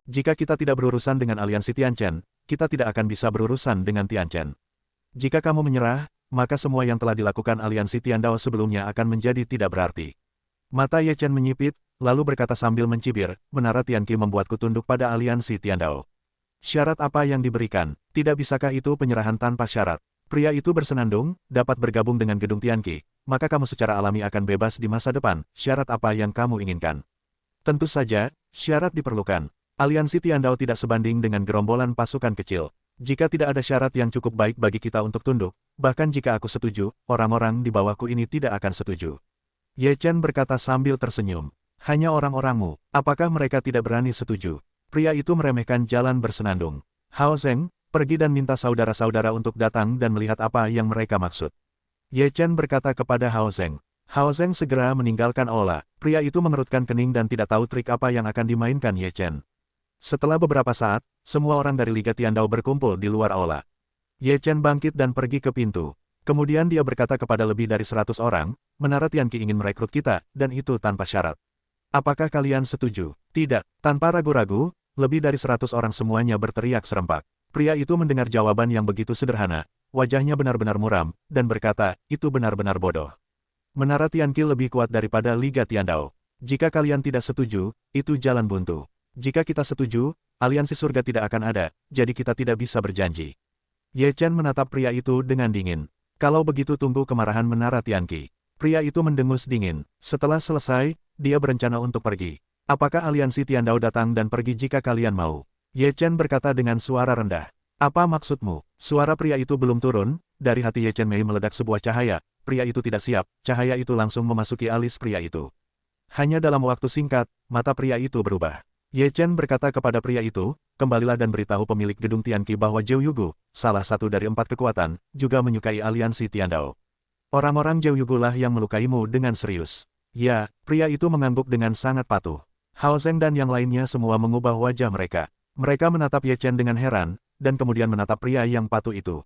Jika kita tidak berurusan dengan aliansi Tianchen, kita tidak akan bisa berurusan dengan Tianchen. Jika kamu menyerah, maka semua yang telah dilakukan aliansi Tiandao sebelumnya akan menjadi tidak berarti. Mata Ye Chen menyipit, lalu berkata sambil mencibir, menara Tianqi membuatku tunduk pada aliansi Tiandao. Syarat apa yang diberikan? Tidak bisakah itu penyerahan tanpa syarat? Pria itu bersenandung, dapat bergabung dengan gedung Tianqi, maka kamu secara alami akan bebas di masa depan. Syarat apa yang kamu inginkan? Tentu saja, syarat diperlukan. Aliansi Tiandao tidak sebanding dengan gerombolan pasukan kecil. Jika tidak ada syarat yang cukup baik bagi kita untuk tunduk, bahkan jika aku setuju, orang-orang di bawahku ini tidak akan setuju. Ye Chen berkata sambil tersenyum. Hanya orang-orangmu, apakah mereka tidak berani setuju? Pria itu meremehkan jalan bersenandung. Hao Zeng, pergi dan minta saudara-saudara untuk datang dan melihat apa yang mereka maksud. Ye Chen berkata kepada Hao Zeng. Hao Zeng segera meninggalkan aula. Pria itu mengerutkan kening dan tidak tahu trik apa yang akan dimainkan Ye Chen. Setelah beberapa saat, semua orang dari Liga Tiandao berkumpul di luar aula. Ye Chen bangkit dan pergi ke pintu. Kemudian dia berkata kepada lebih dari 100 orang, Menara Tianqi ingin merekrut kita, dan itu tanpa syarat. Apakah kalian setuju? Tidak. Tanpa ragu-ragu, lebih dari 100 orang semuanya berteriak serempak. Pria itu mendengar jawaban yang begitu sederhana, wajahnya benar-benar muram, dan berkata, itu benar-benar bodoh. Menara Tianqi lebih kuat daripada Liga Tiandao. Jika kalian tidak setuju, itu jalan buntu. Jika kita setuju, aliansi surga tidak akan ada, jadi kita tidak bisa berjanji. Ye Chen menatap pria itu dengan dingin. Kalau begitu tunggu kemarahan Menara Tianqi. Pria itu mendengus dingin. Setelah selesai, dia berencana untuk pergi. Apakah aliansi Tiandao datang dan pergi jika kalian mau? Ye Chen berkata dengan suara rendah. Apa maksudmu? Suara pria itu belum turun, dari hati Ye Chen Mei meledak sebuah cahaya. Pria itu tidak siap, cahaya itu langsung memasuki alis pria itu. Hanya dalam waktu singkat, mata pria itu berubah. Ye Chen berkata kepada pria itu, kembalilah dan beritahu pemilik gedung Tianqi bahwa Zhou Yugu, salah satu dari 4 kekuatan, juga menyukai aliansi Tiandao. Orang-orang Zhou Yugu lah yang melukaimu dengan serius. Ya, pria itu mengangguk dengan sangat patuh. Hao Zeng dan yang lainnya semua mengubah wajah mereka. Mereka menatap Ye Chen dengan heran, dan kemudian menatap pria yang patuh itu.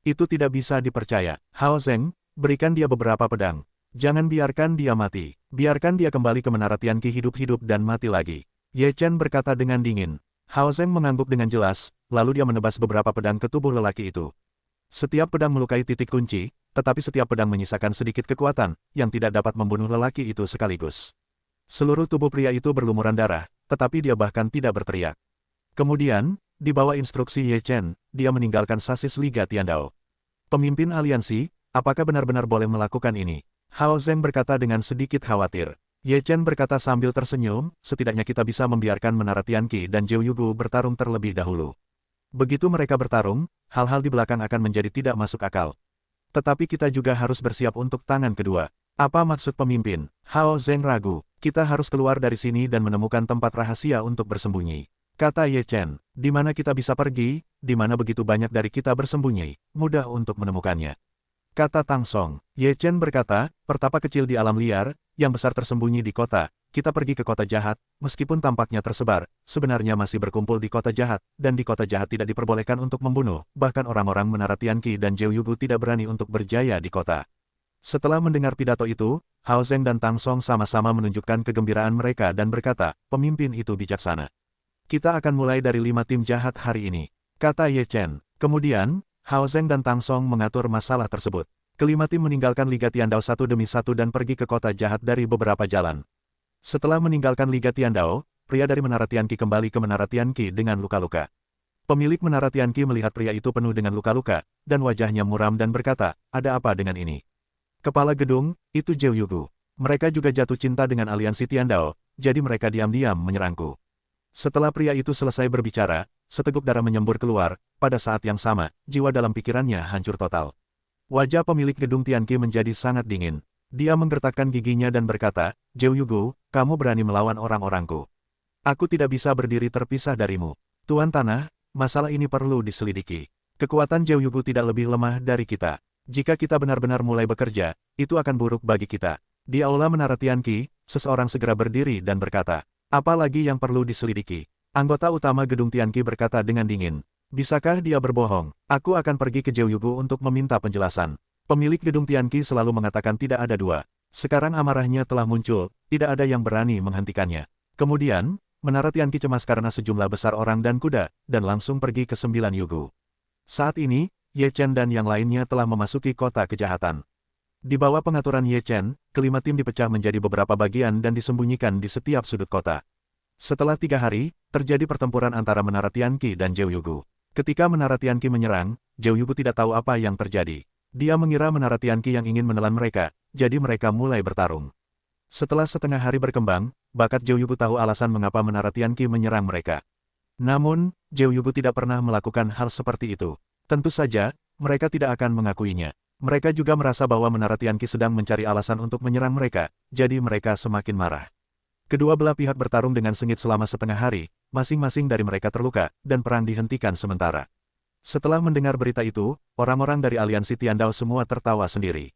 Itu tidak bisa dipercaya. Hao Zeng, berikan dia beberapa pedang. Jangan biarkan dia mati. Biarkan dia kembali ke Menara Tianqi hidup-hidup dan mati lagi. Ye Chen berkata dengan dingin. Hao Zeng mengangguk dengan jelas, lalu dia menebas beberapa pedang ke tubuh lelaki itu. Setiap pedang melukai titik kunci, tetapi setiap pedang menyisakan sedikit kekuatan, yang tidak dapat membunuh lelaki itu sekaligus. Seluruh tubuh pria itu berlumuran darah, tetapi dia bahkan tidak berteriak. Kemudian, di bawah instruksi Ye Chen, dia meninggalkan sasis Liga Tiandao. Pemimpin aliansi, apakah benar-benar boleh melakukan ini? Hao Zeng berkata dengan sedikit khawatir. Ye Chen berkata sambil tersenyum, setidaknya kita bisa membiarkan Menara Tianqi dan Zhou Yugu bertarung terlebih dahulu. Begitu mereka bertarung, hal-hal di belakang akan menjadi tidak masuk akal. Tetapi kita juga harus bersiap untuk tangan kedua. Apa maksud pemimpin? Hao Zeng ragu. Kita harus keluar dari sini dan menemukan tempat rahasia untuk bersembunyi. Kata Ye Chen, di mana kita bisa pergi, di mana begitu banyak dari kita bersembunyi, mudah untuk menemukannya. Kata Tang Song. Ye Chen berkata, pertapa kecil di alam liar, yang besar tersembunyi di kota. Kita pergi ke kota jahat, meskipun tampaknya tersebar, sebenarnya masih berkumpul di kota jahat, dan di kota jahat tidak diperbolehkan untuk membunuh, bahkan orang-orang Menara Tianqi dan Zhou Yugu tidak berani untuk berjaya di kota. Setelah mendengar pidato itu, Hao Zeng dan Tang Song sama-sama menunjukkan kegembiraan mereka dan berkata, pemimpin itu bijaksana. Kita akan mulai dari 5 tim jahat hari ini. Kata Ye Chen. Kemudian, Hao Zeng dan Tang Song mengatur masalah tersebut. Kelima tim meninggalkan Liga Tiandao satu demi satu dan pergi ke kota jahat dari beberapa jalan. Setelah meninggalkan Liga Tiandao, pria dari Menara Tianqi kembali ke Menara Tianqi dengan luka-luka. Pemilik Menara Tianqi melihat pria itu penuh dengan luka-luka, dan wajahnya muram dan berkata, ada apa dengan ini? Kepala gedung, itu Zhou Yugu. Mereka juga jatuh cinta dengan aliansi Tiandao, jadi mereka diam-diam menyerangku. Setelah pria itu selesai berbicara, seteguk darah menyembur keluar, pada saat yang sama, jiwa dalam pikirannya hancur total. Wajah pemilik gedung Tianqi menjadi sangat dingin. Dia menggertakkan giginya dan berkata, Zhou Yugu, kamu berani melawan orang-orangku. Aku tidak bisa berdiri terpisah darimu. Tuan Tanah, masalah ini perlu diselidiki. Kekuatan Zhou Yugu tidak lebih lemah dari kita. Jika kita benar-benar mulai bekerja, itu akan buruk bagi kita. Di aula Menara Tianqi, seseorang segera berdiri dan berkata, apa lagi yang perlu diselidiki? Anggota utama gedung Tianqi berkata dengan dingin. Bisakah dia berbohong? Aku akan pergi ke Zhou Yugu untuk meminta penjelasan. Pemilik gedung Tianqi selalu mengatakan tidak ada dua. Sekarang amarahnya telah muncul, tidak ada yang berani menghentikannya. Kemudian, Menara Tianqi cemas karena sejumlah besar orang dan kuda, dan langsung pergi ke 9 Yugu. Saat ini, Ye Chen dan yang lainnya telah memasuki kota kejahatan. Di bawah pengaturan Ye Chen, kelima tim dipecah menjadi beberapa bagian dan disembunyikan di setiap sudut kota. Setelah 3 hari, terjadi pertempuran antara Menara Tianqi dan Zhou Yugu. Ketika Menara Tianqi menyerang, Zhou Yugu tidak tahu apa yang terjadi. Dia mengira Menara Tianqi yang ingin menelan mereka, jadi mereka mulai bertarung. Setelah setengah hari berkembang, bakat Zhou Yugu tahu alasan mengapa Menara Tianqi menyerang mereka. Namun, Zhou Yugu tidak pernah melakukan hal seperti itu. Tentu saja, mereka tidak akan mengakuinya. Mereka juga merasa bahwa Menara Tianqi sedang mencari alasan untuk menyerang mereka, jadi mereka semakin marah. Kedua belah pihak bertarung dengan sengit selama setengah hari, masing-masing dari mereka terluka, dan perang dihentikan sementara. Setelah mendengar berita itu, orang-orang dari aliansi Tiandao semua tertawa sendiri.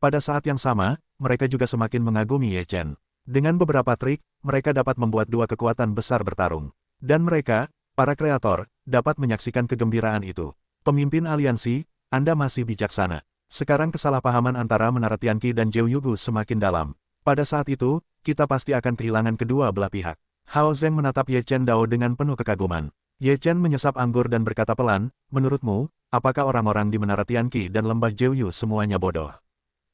Pada saat yang sama, mereka juga semakin mengagumi Ye Chen. Dengan beberapa trik, mereka dapat membuat dua kekuatan besar bertarung. Dan mereka, para kreator, dapat menyaksikan kegembiraan itu. Pemimpin aliansi, Anda masih bijaksana. Sekarang kesalahpahaman antara Menara Tianqi dan Zhou Yugu semakin dalam. Pada saat itu, kita pasti akan kehilangan kedua belah pihak. Hao Zeng menatap Ye Chen Dao dengan penuh kekaguman. Ye Chen menyesap anggur dan berkata pelan, menurutmu, apakah orang-orang di Menara Tianqi dan Lembah Zhouyu semuanya bodoh?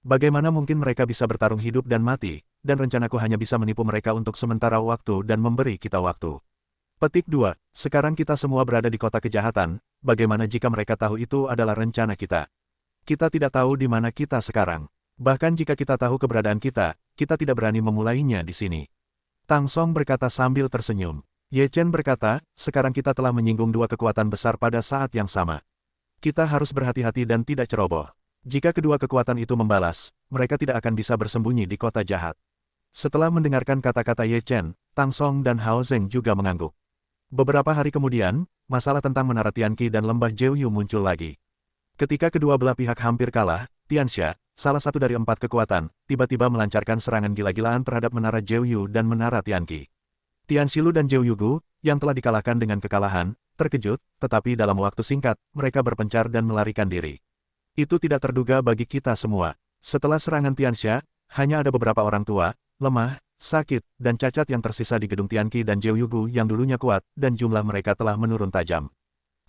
Bagaimana mungkin mereka bisa bertarung hidup dan mati, dan rencanaku hanya bisa menipu mereka untuk sementara waktu dan memberi kita waktu. Petik 2. Sekarang kita semua berada di kota kejahatan, bagaimana jika mereka tahu itu adalah rencana kita? Kita tidak tahu di mana kita sekarang. Bahkan jika kita tahu keberadaan kita tidak berani memulainya di sini. Tang Song berkata sambil tersenyum. Ye Chen berkata, sekarang kita telah menyinggung dua kekuatan besar pada saat yang sama. Kita harus berhati-hati dan tidak ceroboh. Jika kedua kekuatan itu membalas, mereka tidak akan bisa bersembunyi di kota jahat. Setelah mendengarkan kata-kata Ye Chen, Tang Song dan Hao Zeng juga mengangguk. Beberapa hari kemudian, masalah tentang Menara Tianqi dan Lembah Zhouyu muncul lagi. Ketika kedua belah pihak hampir kalah, Tianxia, salah satu dari 4 kekuatan, tiba-tiba melancarkan serangan gila-gilaan terhadap Menara Zhouyu dan Menara Tianqi. Tianxilu dan Zhou Yugu, yang telah dikalahkan dengan kekalahan, terkejut, tetapi dalam waktu singkat, mereka berpencar dan melarikan diri. Itu tidak terduga bagi kita semua. Setelah serangan Tianxia, hanya ada beberapa orang tua, lemah, sakit, dan cacat yang tersisa di gedung Tianqi dan Zhou Yugu yang dulunya kuat, dan jumlah mereka telah menurun tajam.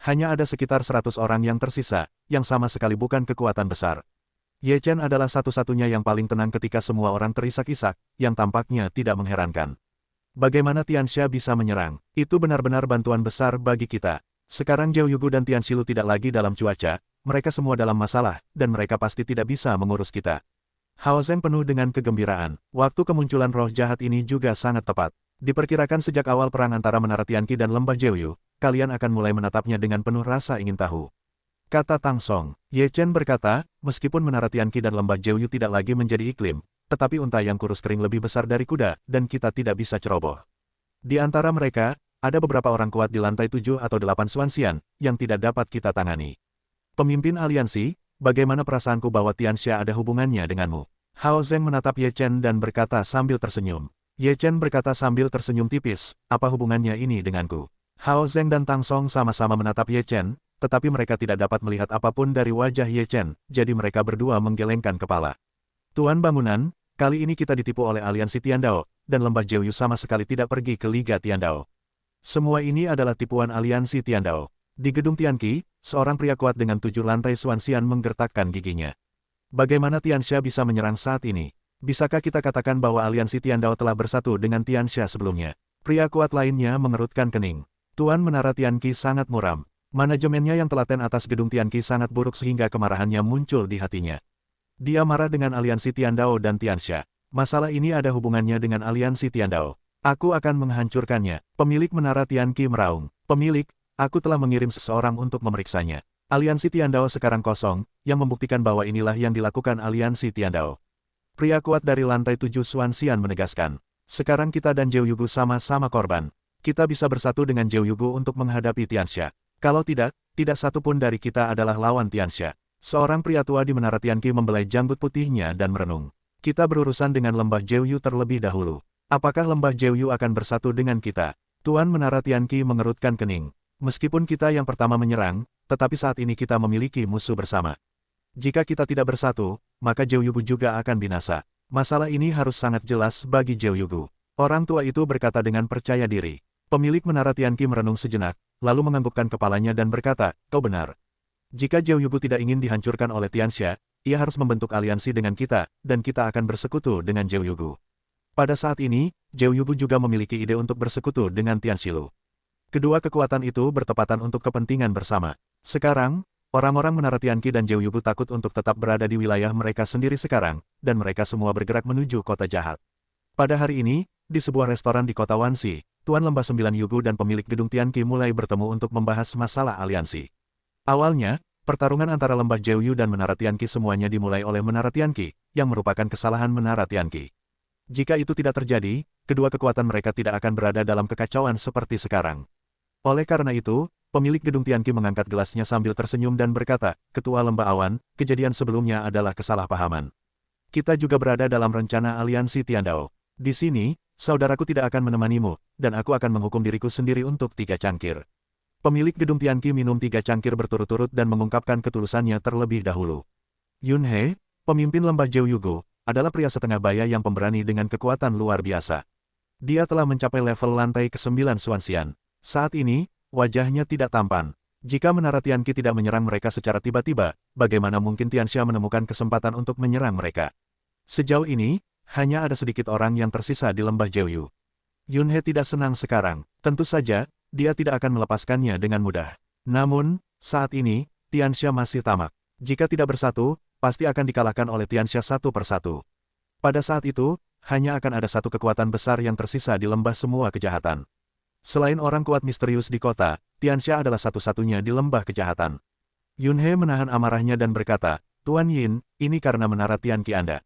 Hanya ada sekitar 100 orang yang tersisa, yang sama sekali bukan kekuatan besar. Ye Chen adalah satu-satunya yang paling tenang ketika semua orang terisak-isak, yang tampaknya tidak mengherankan. Bagaimana Tianxia bisa menyerang? Itu benar-benar bantuan besar bagi kita. Sekarang Zhou Yugu dan Tianxilu tidak lagi dalam cuaca, mereka semua dalam masalah, dan mereka pasti tidak bisa mengurus kita. Hao Zeng penuh dengan kegembiraan. Waktu kemunculan roh jahat ini juga sangat tepat. Diperkirakan sejak awal perang antara Menara Tianqi dan Lembah Zhouyu, kalian akan mulai menatapnya dengan penuh rasa ingin tahu. Kata Tang Song. Ye Chen berkata, meskipun Menara Tianqi dan Lembah Zhouyu tidak lagi menjadi iklim, tetapi unta yang kurus kering lebih besar dari kuda, dan kita tidak bisa ceroboh. Di antara mereka, ada beberapa orang kuat di lantai 7 atau 8 Xuanxian, yang tidak dapat kita tangani. Pemimpin aliansi, bagaimana perasaanku bahwa Tianxia ada hubungannya denganmu? Hao Zeng menatap Ye Chen dan berkata sambil tersenyum. Ye Chen berkata sambil tersenyum tipis, apa hubungannya ini denganku? Hao Zeng dan Tang Song sama-sama menatap Ye Chen, tetapi mereka tidak dapat melihat apapun dari wajah Ye Chen, jadi mereka berdua menggelengkan kepala. Tuan bangunan, kali ini kita ditipu oleh aliansi Tiandao, dan Lembah Zhouyu sama sekali tidak pergi ke Liga Tiandao. Semua ini adalah tipuan aliansi Tiandao. Di gedung Tianqi, seorang pria kuat dengan 7 lantai Xuanxian menggertakkan giginya. Bagaimana Tianxia bisa menyerang saat ini? Bisakah kita katakan bahwa aliansi Tiandao telah bersatu dengan Tianxia sebelumnya? Pria kuat lainnya mengerutkan kening. Tuan Menara Tianqi sangat muram. Manajemennya yang telaten atas gedung Tianqi sangat buruk sehingga kemarahannya muncul di hatinya. Dia marah dengan aliansi Tiandao dan Tianxia. Masalah ini ada hubungannya dengan aliansi Tiandao. Aku akan menghancurkannya. Pemilik Menara Tianqi meraung. Pemilik, aku telah mengirim seseorang untuk memeriksanya. Aliansi Tiandao sekarang kosong, yang membuktikan bahwa inilah yang dilakukan aliansi Tiandao. Pria kuat dari lantai 7 Xuanxian menegaskan. Sekarang kita dan Zhou Yugu sama-sama korban. Kita bisa bersatu dengan Zhou Yugu untuk menghadapi Tianxia. Kalau tidak satu pun dari kita adalah lawan Tianxia. Seorang pria tua di Menara Tianqi membelai janggut putihnya dan merenung. Kita berurusan dengan Lembah Zhouyu terlebih dahulu. Apakah Lembah Zhouyu akan bersatu dengan kita? Tuan Menara Tianqi mengerutkan kening. Meskipun kita yang pertama menyerang, tetapi saat ini kita memiliki musuh bersama. Jika kita tidak bersatu, maka Zhou Yugu juga akan binasa. Masalah ini harus sangat jelas bagi Zhou Yugu. Orang tua itu berkata dengan percaya diri. Pemilik Menara Tianqi merenung sejenak, lalu menganggukkan kepalanya dan berkata, kau benar. Jika Zhou Yugu tidak ingin dihancurkan oleh Tianxia, ia harus membentuk aliansi dengan kita, dan kita akan bersekutu dengan Zhou Yugu. Pada saat ini, Zhou Yugu juga memiliki ide untuk bersekutu dengan Tianxilu. Kedua kekuatan itu bertepatan untuk kepentingan bersama. Sekarang, orang-orang Menara Tianqi dan Zhou Yugu takut untuk tetap berada di wilayah mereka sendiri sekarang, dan mereka semua bergerak menuju kota jahat. Pada hari ini, di sebuah restoran di kota Wanxi, Tuan Lembah Sembilan Yugu dan pemilik gedung Tianqi mulai bertemu untuk membahas masalah aliansi. Awalnya, pertarungan antara Lembah Zhou dan Menara Tianqi semuanya dimulai oleh Menara Tianqi, yang merupakan kesalahan Menara Tianqi. Jika itu tidak terjadi, kedua kekuatan mereka tidak akan berada dalam kekacauan seperti sekarang. Oleh karena itu, pemilik gedung Tianqi mengangkat gelasnya sambil tersenyum dan berkata, Ketua Lembah Awan, kejadian sebelumnya adalah kesalahpahaman. Kita juga berada dalam rencana aliansi Tiandao. Di sini, saudaraku tidak akan menemanimu, dan aku akan menghukum diriku sendiri untuk 3 cangkir. Pemilik gedung Tianqi minum 3 cangkir berturut-turut dan mengungkapkan ketulusannya terlebih dahulu. Yun He, pemimpin Lembah Zhou Yugu, adalah pria setengah baya yang pemberani dengan kekuatan luar biasa. Dia telah mencapai level lantai ke-9 Xuanxian. Saat ini, wajahnya tidak tampan. Jika Menara Tianqi tidak menyerang mereka secara tiba-tiba, bagaimana mungkin Tianxia menemukan kesempatan untuk menyerang mereka? Sejauh ini, hanya ada sedikit orang yang tersisa di Lembah Zhou Yu. Yun He tidak senang sekarang. Tentu saja, dia tidak akan melepaskannya dengan mudah. Namun, saat ini, Tianxia masih tamak. Jika tidak bersatu, pasti akan dikalahkan oleh Tianxia satu persatu. Pada saat itu, hanya akan ada satu kekuatan besar yang tersisa di lembah semua kejahatan. Selain orang kuat misterius di kota, Tianxia adalah satu-satunya di lembah kejahatan. Yun He menahan amarahnya dan berkata, Tuan Yin, ini karena Menara Tianqi Anda.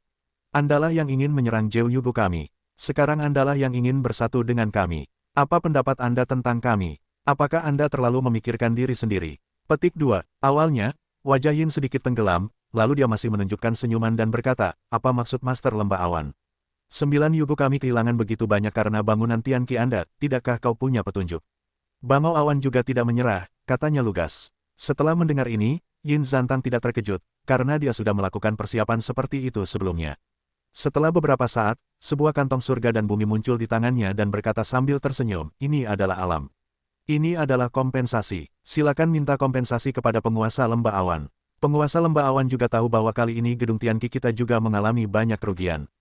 Andalah yang ingin menyerang Zhou Yugu kami. Sekarang Andalah yang ingin bersatu dengan kami. Apa pendapat Anda tentang kami? Apakah Anda terlalu memikirkan diri sendiri? Petik 2. Awalnya, wajah Yin sedikit tenggelam, lalu dia masih menunjukkan senyuman dan berkata, apa maksud Master Lembah Awan? 9 Yugu kami kehilangan begitu banyak karena bangunan Tianqi Anda, tidakkah kau punya petunjuk? Bangau Awan juga tidak menyerah, katanya lugas. Setelah mendengar ini, Yin Zantang tidak terkejut, karena dia sudah melakukan persiapan seperti itu sebelumnya. Setelah beberapa saat, sebuah kantong surga dan bumi muncul di tangannya dan berkata sambil tersenyum, ini adalah alam. Ini adalah kompensasi. Silakan minta kompensasi kepada penguasa Lembah Awan. Penguasa Lembah Awan juga tahu bahwa kali ini gedung Tianqi kita juga mengalami banyak kerugian.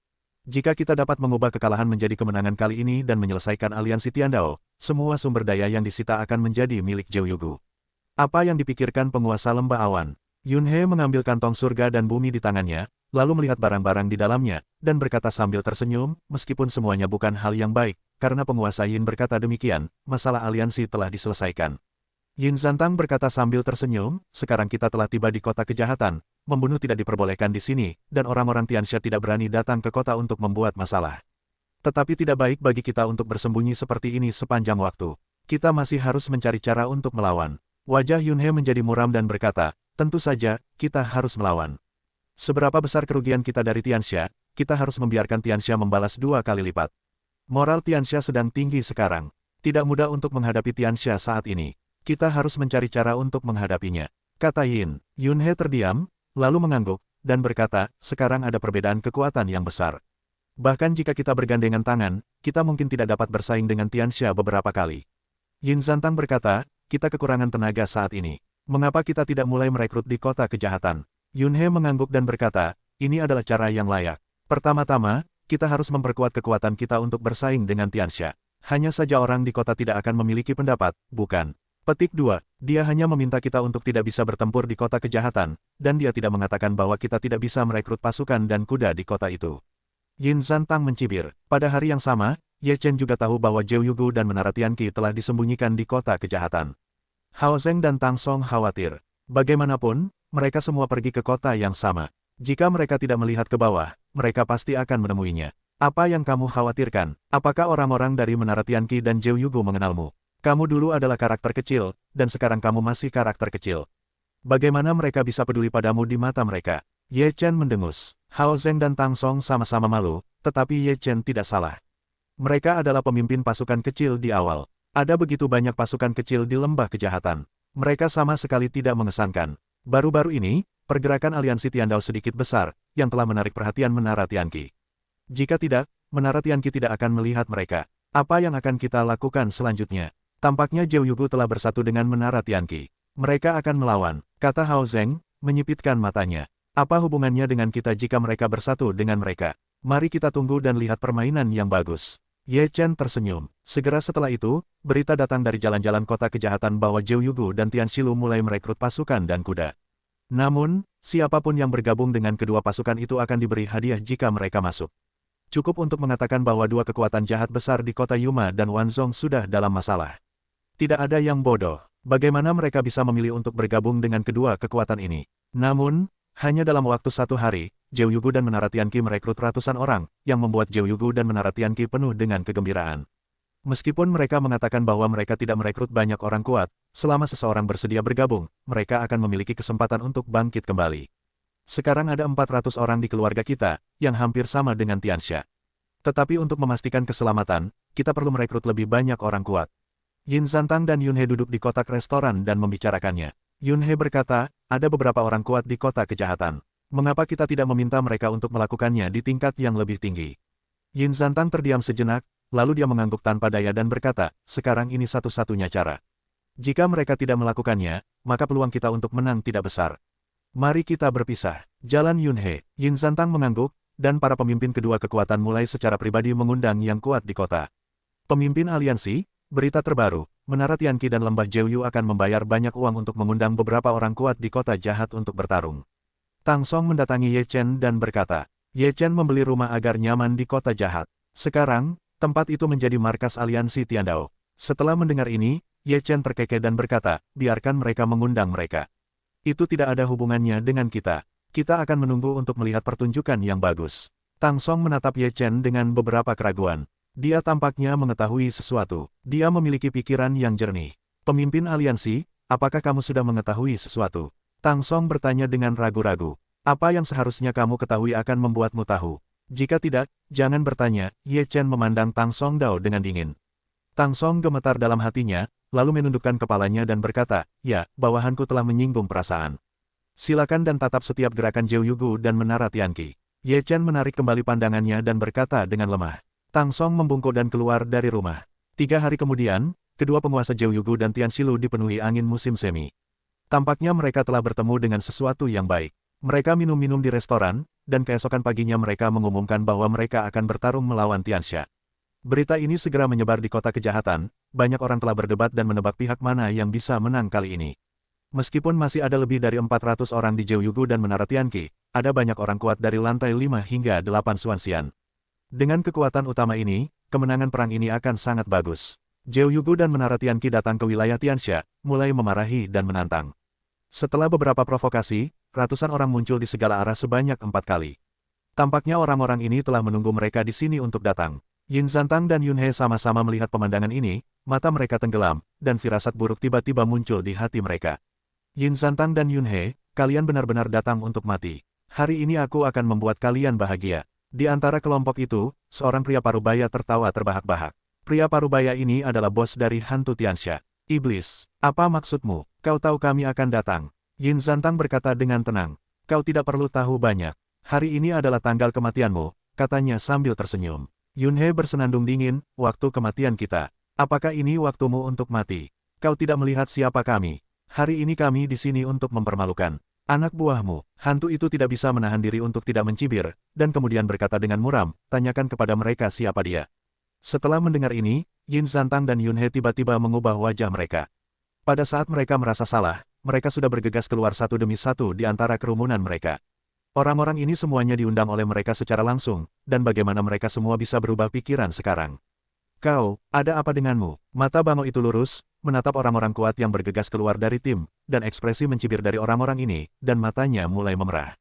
Jika kita dapat mengubah kekalahan menjadi kemenangan kali ini dan menyelesaikan aliansi Tiandao, semua sumber daya yang disita akan menjadi milik Zhou Yugu. Apa yang dipikirkan penguasa Lembah Awan? Yun He mengambil kantong surga dan bumi di tangannya, lalu melihat barang-barang di dalamnya, dan berkata sambil tersenyum, meskipun semuanya bukan hal yang baik, karena penguasa Yin berkata demikian, masalah aliansi telah diselesaikan. Yin Zantang berkata sambil tersenyum, sekarang kita telah tiba di kota kejahatan, membunuh tidak diperbolehkan di sini, dan orang-orang Tianxia tidak berani datang ke kota untuk membuat masalah. Tetapi tidak baik bagi kita untuk bersembunyi seperti ini sepanjang waktu. Kita masih harus mencari cara untuk melawan. Wajah Yun He menjadi muram dan berkata, tentu saja, kita harus melawan. Seberapa besar kerugian kita dari Tianxia, kita harus membiarkan Tianxia membalas 2 kali lipat. Moral Tianxia sedang tinggi sekarang. Tidak mudah untuk menghadapi Tianxia saat ini. Kita harus mencari cara untuk menghadapinya. Kata Yin. Yun He terdiam, lalu mengangguk, dan berkata, sekarang ada perbedaan kekuatan yang besar. Bahkan jika kita bergandengan tangan, kita mungkin tidak dapat bersaing dengan Tianxia beberapa kali. Yin Zantang berkata, kita kekurangan tenaga saat ini. Mengapa kita tidak mulai merekrut di kota kejahatan? Yun He mengangguk dan berkata, ini adalah cara yang layak. Pertama-tama, kita harus memperkuat kekuatan kita untuk bersaing dengan Tianxia. Hanya saja orang di kota tidak akan memiliki pendapat, bukan? Petik 2. Dia hanya meminta kita untuk tidak bisa bertempur di kota kejahatan, dan dia tidak mengatakan bahwa kita tidak bisa merekrut pasukan dan kuda di kota itu. Yin Zantang mencibir. Pada hari yang sama, Ye Chen juga tahu bahwa Zhou Yugu dan Menara Tianqi telah disembunyikan di kota kejahatan. Hao Zeng dan Tang Song khawatir. Bagaimanapun, mereka semua pergi ke kota yang sama. Jika mereka tidak melihat ke bawah, mereka pasti akan menemuinya. Apa yang kamu khawatirkan? Apakah orang-orang dari Menara Tianqi dan Zhou Yugu mengenalmu? Kamu dulu adalah karakter kecil, dan sekarang kamu masih karakter kecil. Bagaimana mereka bisa peduli padamu di mata mereka? Ye Chen mendengus. Hao Zeng dan Tang Song sama-sama malu, tetapi Ye Chen tidak salah. Mereka adalah pemimpin pasukan kecil di awal. Ada begitu banyak pasukan kecil di lembah kejahatan. Mereka sama sekali tidak mengesankan. Baru-baru ini, pergerakan aliansi Tiandao sedikit besar, yang telah menarik perhatian Menara Tianqi. Jika tidak, Menara Tianqi tidak akan melihat mereka. Apa yang akan kita lakukan selanjutnya? Tampaknya Zhou Yugu telah bersatu dengan Menara Tianqi. Mereka akan melawan, kata Hao Zeng, menyipitkan matanya. Apa hubungannya dengan kita jika mereka bersatu dengan mereka? Mari kita tunggu dan lihat permainan yang bagus. Ye Chen tersenyum. Segera setelah itu, berita datang dari jalan-jalan kota kejahatan bahwa Zhou Yugu dan Tian Xilu mulai merekrut pasukan dan kuda. Namun, siapapun yang bergabung dengan kedua pasukan itu akan diberi hadiah jika mereka masuk. Cukup untuk mengatakan bahwa dua kekuatan jahat besar di kota Yuma dan Wanzhong sudah dalam masalah. Tidak ada yang bodoh. Bagaimana mereka bisa memilih untuk bergabung dengan kedua kekuatan ini? Namun, hanya dalam waktu 1 hari, Zhou Yugu dan Menara Tianqi merekrut ratusan orang, yang membuat Zhou Yugu dan Menara Tianqi penuh dengan kegembiraan. Meskipun mereka mengatakan bahwa mereka tidak merekrut banyak orang kuat, selama seseorang bersedia bergabung, mereka akan memiliki kesempatan untuk bangkit kembali. Sekarang ada 400 orang di keluarga kita, yang hampir sama dengan Tianxia. Tetapi untuk memastikan keselamatan, kita perlu merekrut lebih banyak orang kuat. Yin Zantang dan Yunhe duduk di kotak restoran dan membicarakannya. Yunhe berkata, ada beberapa orang kuat di kota kejahatan. Mengapa kita tidak meminta mereka untuk melakukannya di tingkat yang lebih tinggi? Yin Zantang terdiam sejenak, lalu dia mengangguk tanpa daya dan berkata, sekarang ini satu-satunya cara. Jika mereka tidak melakukannya, maka peluang kita untuk menang tidak besar. Mari kita berpisah. Jalan Yunhe. Yin Zantang mengangguk, dan para pemimpin kedua kekuatan mulai secara pribadi mengundang yang kuat di kota. Pemimpin aliansi, berita terbaru, Menara Tianqi dan Lembah Zhouyu akan membayar banyak uang untuk mengundang beberapa orang kuat di kota jahat untuk bertarung. Tang Song mendatangi Ye Chen dan berkata, Ye Chen membeli rumah agar nyaman di kota jahat. Sekarang, tempat itu menjadi markas aliansi Tiandao. Setelah mendengar ini, Ye Chen terkekeh dan berkata, biarkan mereka mengundang mereka. Itu tidak ada hubungannya dengan kita. Kita akan menunggu untuk melihat pertunjukan yang bagus. Tang Song menatap Ye Chen dengan beberapa keraguan. Dia tampaknya mengetahui sesuatu. Dia memiliki pikiran yang jernih. Pemimpin aliansi, apakah kamu sudah mengetahui sesuatu? Tang Song bertanya dengan ragu-ragu. Apa yang seharusnya kamu ketahui akan membuatmu tahu? Jika tidak, jangan bertanya. Ye Chen memandang Tang Song Dao dengan dingin. Tang Song gemetar dalam hatinya, lalu menundukkan kepalanya dan berkata, ya, bawahanku telah menyinggung perasaan. Silakan dan tatap setiap gerakan Zhou Yugu dan Menara Tianqi. Ye Chen menarik kembali pandangannya dan berkata dengan lemah. Tang Song membungkuk dan keluar dari rumah. 3 hari kemudian, kedua penguasa Zhou Yugu dan Tian Xilu dipenuhi angin musim semi. Tampaknya mereka telah bertemu dengan sesuatu yang baik. Mereka minum-minum di restoran, dan keesokan paginya mereka mengumumkan bahwa mereka akan bertarung melawan Tianxia. Berita ini segera menyebar di kota kejahatan, banyak orang telah berdebat dan menebak pihak mana yang bisa menang kali ini. Meskipun masih ada lebih dari 400 orang di Zhou Yugu dan Menara Tianqi, ada banyak orang kuat dari lantai 5 hingga 8 Xuanxian. Dengan kekuatan utama ini, kemenangan perang ini akan sangat bagus. Zhou Yugu dan Menara Tianqi datang ke wilayah Tianxia, mulai memarahi dan menantang. Setelah beberapa provokasi, ratusan orang muncul di segala arah sebanyak 4 kali. Tampaknya orang-orang ini telah menunggu mereka di sini untuk datang. Yin Zantang dan Yunhe sama-sama melihat pemandangan ini, mata mereka tenggelam, dan firasat buruk tiba-tiba muncul di hati mereka. Yin Zantang dan Yunhe, kalian benar-benar datang untuk mati. Hari ini aku akan membuat kalian bahagia. Di antara kelompok itu, seorang pria parubaya tertawa terbahak-bahak. Pria parubaya ini adalah bos dari hantu Tianxia. Iblis, apa maksudmu? Kau tahu kami akan datang. Yin Zantang berkata dengan tenang. Kau tidak perlu tahu banyak. Hari ini adalah tanggal kematianmu, katanya sambil tersenyum. Yunhe bersenandung dingin, waktu kematian kita. Apakah ini waktumu untuk mati? Kau tidak melihat siapa kami. Hari ini kami di sini untuk mempermalukan anak buahmu. Hantu itu tidak bisa menahan diri untuk tidak mencibir, dan kemudian berkata dengan muram, tanyakan kepada mereka siapa dia. Setelah mendengar ini, Yin Zantang dan Yunhe tiba-tiba mengubah wajah mereka. Pada saat mereka merasa salah, mereka sudah bergegas keluar satu demi satu di antara kerumunan mereka. Orang-orang ini semuanya diundang oleh mereka secara langsung, dan bagaimana mereka semua bisa berubah pikiran sekarang. Kau, ada apa denganmu? Mata Bango itu lurus, menatap orang-orang kuat yang bergegas keluar dari tim, dan ekspresi mencibir dari orang-orang ini, dan matanya mulai memerah.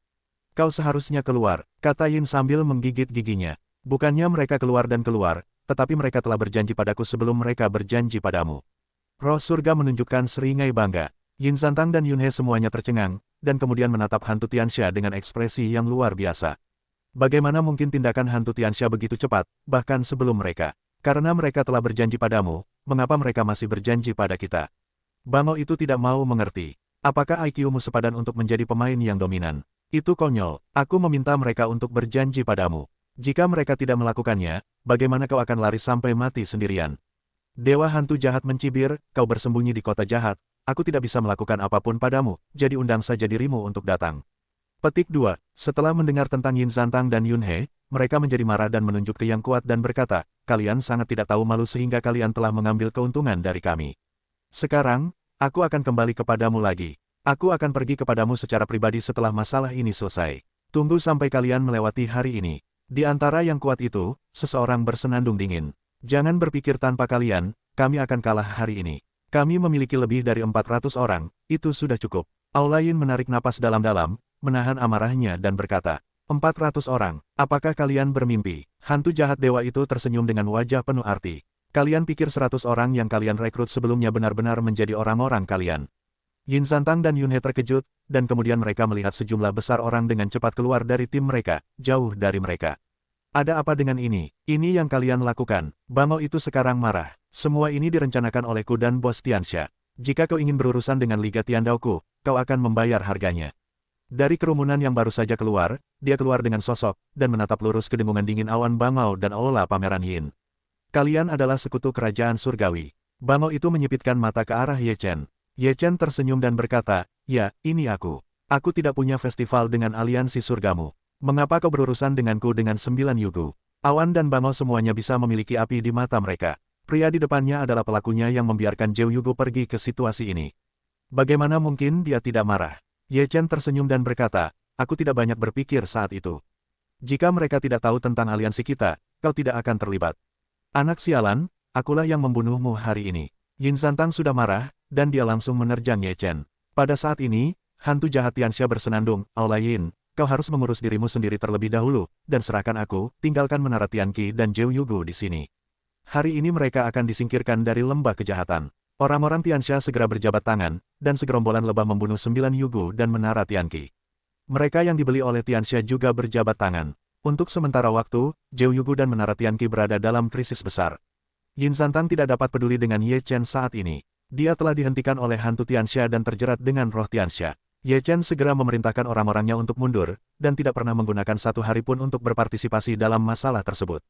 Kau seharusnya keluar, kata Yin sambil menggigit giginya. Bukannya mereka keluar dan keluar, tetapi mereka telah berjanji padaku sebelum mereka berjanji padamu. Roh surga menunjukkan seringai bangga. Yin Zantang dan Yunhe semuanya tercengang, dan kemudian menatap hantu Tianxia dengan ekspresi yang luar biasa. Bagaimana mungkin tindakan hantu Tianxia begitu cepat, bahkan sebelum mereka? Karena mereka telah berjanji padamu, mengapa mereka masih berjanji pada kita? Bango itu tidak mau mengerti. Apakah IQ-mu sepadan untuk menjadi pemain yang dominan? Itu konyol. Aku meminta mereka untuk berjanji padamu. Jika mereka tidak melakukannya, bagaimana kau akan lari sampai mati sendirian? Dewa hantu jahat mencibir, kau bersembunyi di kota jahat, aku tidak bisa melakukan apapun padamu, jadi undang saja dirimu untuk datang. Petik 2. Setelah mendengar tentang Yin Zantang dan Yun He, mereka menjadi marah dan menunjuk ke Yang Kuat dan berkata, kalian sangat tidak tahu malu sehingga kalian telah mengambil keuntungan dari kami. Sekarang, aku akan kembali kepadamu lagi. Aku akan pergi kepadamu secara pribadi setelah masalah ini selesai. Tunggu sampai kalian melewati hari ini. Di antara Yang Kuat itu, seseorang bersenandung dingin. Jangan berpikir tanpa kalian, kami akan kalah hari ini. Kami memiliki lebih dari 400 orang, itu sudah cukup. Aulayin menarik napas dalam-dalam, menahan amarahnya dan berkata, 400 orang, apakah kalian bermimpi? Hantu jahat dewa itu tersenyum dengan wajah penuh arti. Kalian pikir 100 orang yang kalian rekrut sebelumnya benar-benar menjadi orang-orang kalian. Yin Zantang dan Yun He terkejut, dan kemudian mereka melihat sejumlah besar orang dengan cepat keluar dari tim mereka, jauh dari mereka. Ada apa dengan ini? Ini yang kalian lakukan. Bangau itu sekarang marah. Semua ini direncanakan olehku dan Bos Tiansha. Jika kau ingin berurusan dengan Liga Tiandaoku, kau akan membayar harganya. Dari kerumunan yang baru saja keluar, dia keluar dengan sosok, dan menatap lurus ke dengungan dingin awan Bangau dan aula pameran Yin. Kalian adalah sekutu kerajaan surgawi. Bangau itu menyipitkan mata ke arah Ye Chen. Ye Chen tersenyum dan berkata, ya, ini aku. Aku tidak punya festival dengan aliansi surgamu. Mengapa kau berurusan denganku dengan 9 yugu? Awan dan Bangau semuanya bisa memiliki api di mata mereka. Pria di depannya adalah pelakunya yang membiarkan Zhou Yugu pergi ke situasi ini. Bagaimana mungkin dia tidak marah? Ye Chen tersenyum dan berkata, aku tidak banyak berpikir saat itu. Jika mereka tidak tahu tentang aliansi kita, kau tidak akan terlibat. Anak sialan, akulah yang membunuhmu hari ini. Yin Zantang sudah marah, dan dia langsung menerjang Ye Chen. Pada saat ini, hantu jahat Tiansha bersenandung, Aulayin, kau harus mengurus dirimu sendiri terlebih dahulu, dan serahkan aku, tinggalkan Menara Tianqi dan Zhou Yugu di sini. Hari ini mereka akan disingkirkan dari lembah kejahatan. Orang-orang Tiansha segera berjabat tangan, dan segerombolan lebah membunuh 9 Yugu dan Menara Tianqi. Mereka yang dibeli oleh Tiansha juga berjabat tangan. Untuk sementara waktu, Zhou Yugu dan Menara Tianqi berada dalam krisis besar. Yin Zantang tidak dapat peduli dengan Ye Chen saat ini. Dia telah dihentikan oleh hantu Tiansha dan terjerat dengan roh Tiansha. Ye Chen segera memerintahkan orang-orangnya untuk mundur, dan tidak pernah menggunakan satu hari pun untuk berpartisipasi dalam masalah tersebut.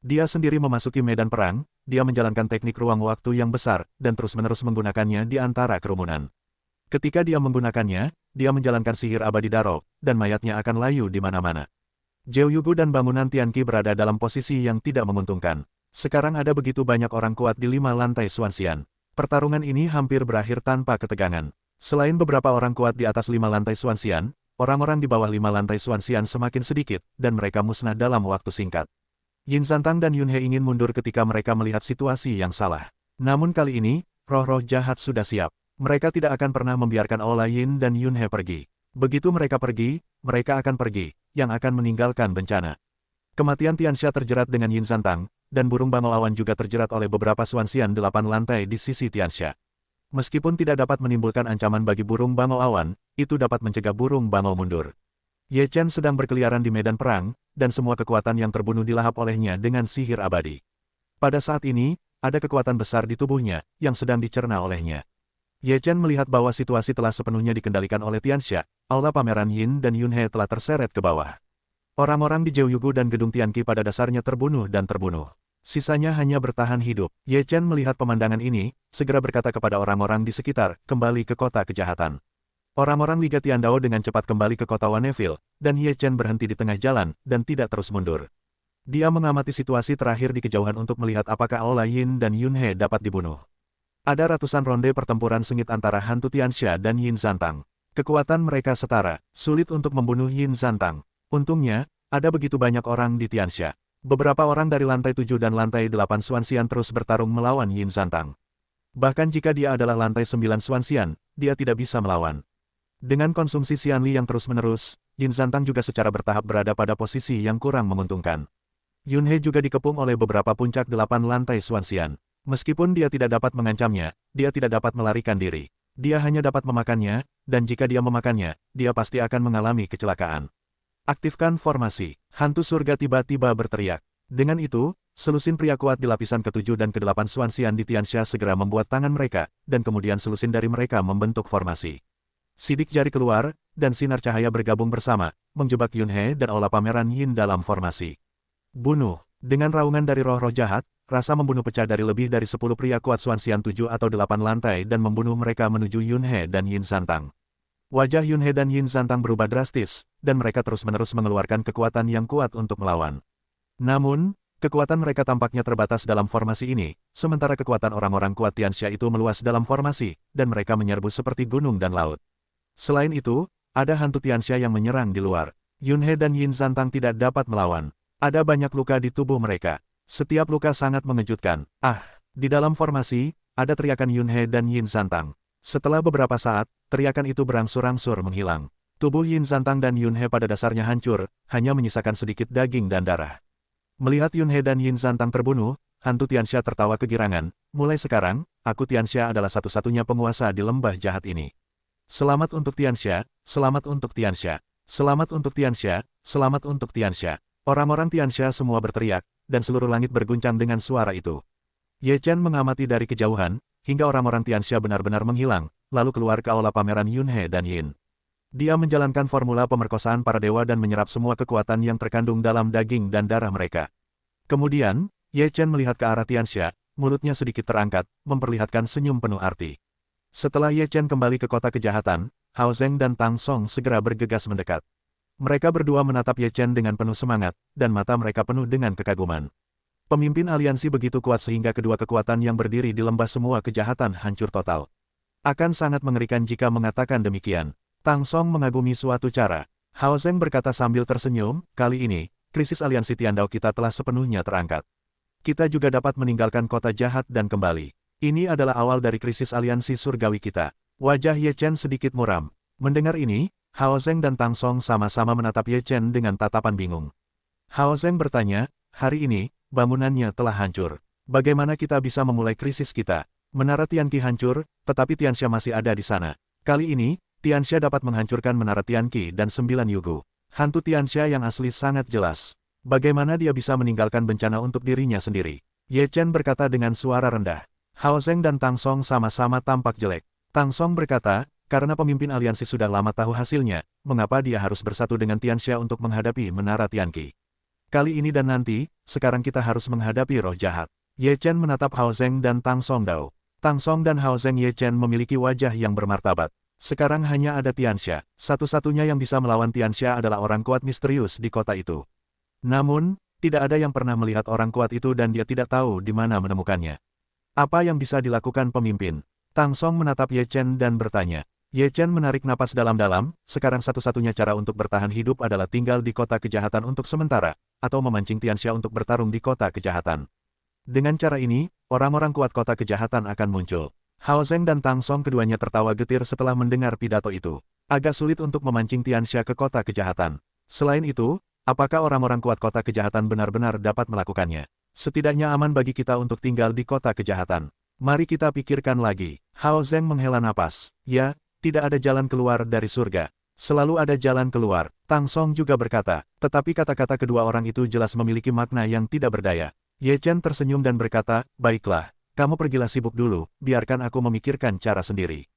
Dia sendiri memasuki medan perang, dia menjalankan teknik ruang waktu yang besar, dan terus-menerus menggunakannya di antara kerumunan. Ketika dia menggunakannya, dia menjalankan sihir abadi Daro, dan mayatnya akan layu di mana-mana. Zhou Yugu dan bangunan Tianqi berada dalam posisi yang tidak menguntungkan. Sekarang ada begitu banyak orang kuat di 5 lantai Xuanxian. Pertarungan ini hampir berakhir tanpa ketegangan. Selain beberapa orang kuat di atas 5 lantai Xuanxian, orang-orang di bawah 5 lantai Xuanxian semakin sedikit, dan mereka musnah dalam waktu singkat. Yin Zantang dan Yun He ingin mundur ketika mereka melihat situasi yang salah. Namun kali ini, roh-roh jahat sudah siap. Mereka tidak akan pernah membiarkan Aulayin dan Yun He pergi. Begitu mereka pergi, mereka akan pergi, yang akan meninggalkan bencana. Kematian Tiansha terjerat dengan Yin Zantang, dan burung bangau awan juga terjerat oleh beberapa Xuanxian 8 lantai di sisi Tiansha. Meskipun tidak dapat menimbulkan ancaman bagi burung bangau awan, itu dapat mencegah burung bangau mundur. Ye Chen sedang berkeliaran di medan perang, dan semua kekuatan yang terbunuh dilahap olehnya dengan sihir abadi. Pada saat ini, ada kekuatan besar di tubuhnya, yang sedang dicerna olehnya. Ye Chen melihat bahwa situasi telah sepenuhnya dikendalikan oleh Tiansha, aula pameran Yin dan Yun He telah terseret ke bawah. Orang-orang di Zhou Yugu dan gedung Tianqi pada dasarnya terbunuh dan terbunuh. Sisanya hanya bertahan hidup. Ye Chen melihat pemandangan ini, segera berkata kepada orang-orang di sekitar, kembali ke kota kejahatan. Orang-orang Liga Tiandao dengan cepat kembali ke kota Wanneville, dan Ye Chen berhenti di tengah jalan, dan tidak terus mundur. Dia mengamati situasi terakhir di kejauhan untuk melihat apakah Aulayin dan Yun He dapat dibunuh. Ada ratusan ronde pertempuran sengit antara hantu Tiansha dan Yin Zantang. Kekuatan mereka setara, sulit untuk membunuh Yin Zantang. Untungnya, ada begitu banyak orang di Tiansha. Beberapa orang dari lantai 7 dan lantai 8 Xuanxian terus bertarung melawan Yin Zantang. Bahkan jika dia adalah lantai 9 Xuanxian, dia tidak bisa melawan. Dengan konsumsi Xianli yang terus-menerus, Yin Zantang juga secara bertahap berada pada posisi yang kurang menguntungkan. Yun He juga dikepung oleh beberapa puncak 8 lantai Xuanxian. Meskipun dia tidak dapat mengancamnya, dia tidak dapat melarikan diri. Dia hanya dapat memakannya, dan jika dia memakannya, dia pasti akan mengalami kecelakaan. Aktifkan formasi. Hantu surga tiba-tiba berteriak. Dengan itu, selusin pria kuat di lapisan ke-7 dan ke-8 Xuanxian di Tiansha segera membuat tangan mereka, dan kemudian selusin dari mereka membentuk formasi. Sidik jari keluar, dan sinar cahaya bergabung bersama, menjebak Yun He dan aula pameran Yin dalam formasi. Bunuh. Dengan raungan dari roh-roh jahat, rasa membunuh pecah dari lebih dari 10 pria kuat Xuanxian 7 atau 8 lantai dan membunuh mereka menuju Yunhe dan Yin Zantang. Wajah Yunhe dan Yin Zantang berubah drastis, dan mereka terus-menerus mengeluarkan kekuatan yang kuat untuk melawan. Namun, kekuatan mereka tampaknya terbatas dalam formasi ini, sementara kekuatan orang-orang kuat Tianxia itu meluas dalam formasi, dan mereka menyerbu seperti gunung dan laut. Selain itu, ada hantu Tianxia yang menyerang di luar. Yunhe dan Yin Zantang tidak dapat melawan. Ada banyak luka di tubuh mereka. Setiap luka sangat mengejutkan. Di dalam formasi, ada teriakan Yunhe dan Yin Zantang. Setelah beberapa saat, teriakan itu berangsur-angsur menghilang. Tubuh Yin Zantang dan Yunhe pada dasarnya hancur, hanya menyisakan sedikit daging dan darah. Melihat Yunhe dan Yin Zantang terbunuh, hantu Tianxia tertawa kegirangan. Mulai sekarang, aku Tianxia adalah satu-satunya penguasa di lembah jahat ini. Selamat untuk Tianxia, selamat untuk Tianxia, selamat untuk Tianxia, selamat untuk Tianxia. Orang-orang Tianxia semua berteriak, dan seluruh langit berguncang dengan suara itu. Ye Chen mengamati dari kejauhan, hingga orang-orang Tianxia benar-benar menghilang, lalu keluar ke aula pameran Yunhe dan Yin. Dia menjalankan formula pemerkosaan para dewa dan menyerap semua kekuatan yang terkandung dalam daging dan darah mereka. Kemudian, Ye Chen melihat ke arah Tianxia, mulutnya sedikit terangkat, memperlihatkan senyum penuh arti. Setelah Ye Chen kembali ke kota kejahatan, Hao Zeng dan Tang Song segera bergegas mendekat. Mereka berdua menatap Ye Chen dengan penuh semangat, dan mata mereka penuh dengan kekaguman. Pemimpin aliansi begitu kuat sehingga kedua kekuatan yang berdiri di lembah semua kejahatan hancur total. Akan sangat mengerikan jika mengatakan demikian. Tang Song mengagumi suatu cara. Hao Zeng berkata sambil tersenyum, kali ini, krisis aliansi Tiandao kita telah sepenuhnya terangkat. Kita juga dapat meninggalkan kota jahat dan kembali. Ini adalah awal dari krisis aliansi surgawi kita. Wajah Ye Chen sedikit muram. Mendengar ini, Hao Zeng dan Tang Song sama-sama menatap Ye Chen dengan tatapan bingung. Hao Zeng bertanya, hari ini, bangunannya telah hancur. Bagaimana kita bisa memulai krisis kita? Menara Tianqi hancur, tetapi Tianxia masih ada di sana. Kali ini, Tianxia dapat menghancurkan Menara Tianqi dan 9 Yugu. Hantu Tianxia yang asli sangat jelas. Bagaimana dia bisa meninggalkan bencana untuk dirinya sendiri? Ye Chen berkata dengan suara rendah. Hao Zeng dan Tang Song sama-sama tampak jelek. Tang Song berkata, karena pemimpin aliansi sudah lama tahu hasilnya, mengapa dia harus bersatu dengan Tianxia untuk menghadapi Menara Tianqi? Kali ini dan nanti, sekarang kita harus menghadapi roh jahat. Ye Chen menatap Hao Zeng dan Tang Song Dao. Tang Song dan Hao Zeng Ye Chen memiliki wajah yang bermartabat. Sekarang hanya ada Tianxia. Satu-satunya yang bisa melawan Tianxia adalah orang kuat misterius di kota itu. Namun, tidak ada yang pernah melihat orang kuat itu dan dia tidak tahu di mana menemukannya. Apa yang bisa dilakukan pemimpin? Tang Song menatap Ye Chen dan bertanya. Ye Chen menarik napas dalam-dalam, sekarang satu-satunya cara untuk bertahan hidup adalah tinggal di kota kejahatan untuk sementara, atau memancing Tianxia untuk bertarung di kota kejahatan. Dengan cara ini, orang-orang kuat kota kejahatan akan muncul. Hao Zeng dan Tang Song keduanya tertawa getir setelah mendengar pidato itu. Agak sulit untuk memancing Tianxia ke kota kejahatan. Selain itu, apakah orang-orang kuat kota kejahatan benar-benar dapat melakukannya? Setidaknya aman bagi kita untuk tinggal di kota kejahatan. Mari kita pikirkan lagi. Hao Zeng menghela napas. Ya, tidak ada jalan keluar dari surga. Selalu ada jalan keluar. Tang Song juga berkata, tetapi kata-kata kedua orang itu jelas memiliki makna yang tidak berdaya. Ye Chen tersenyum dan berkata, baiklah, kamu pergilah sibuk dulu, biarkan aku memikirkan cara sendiri.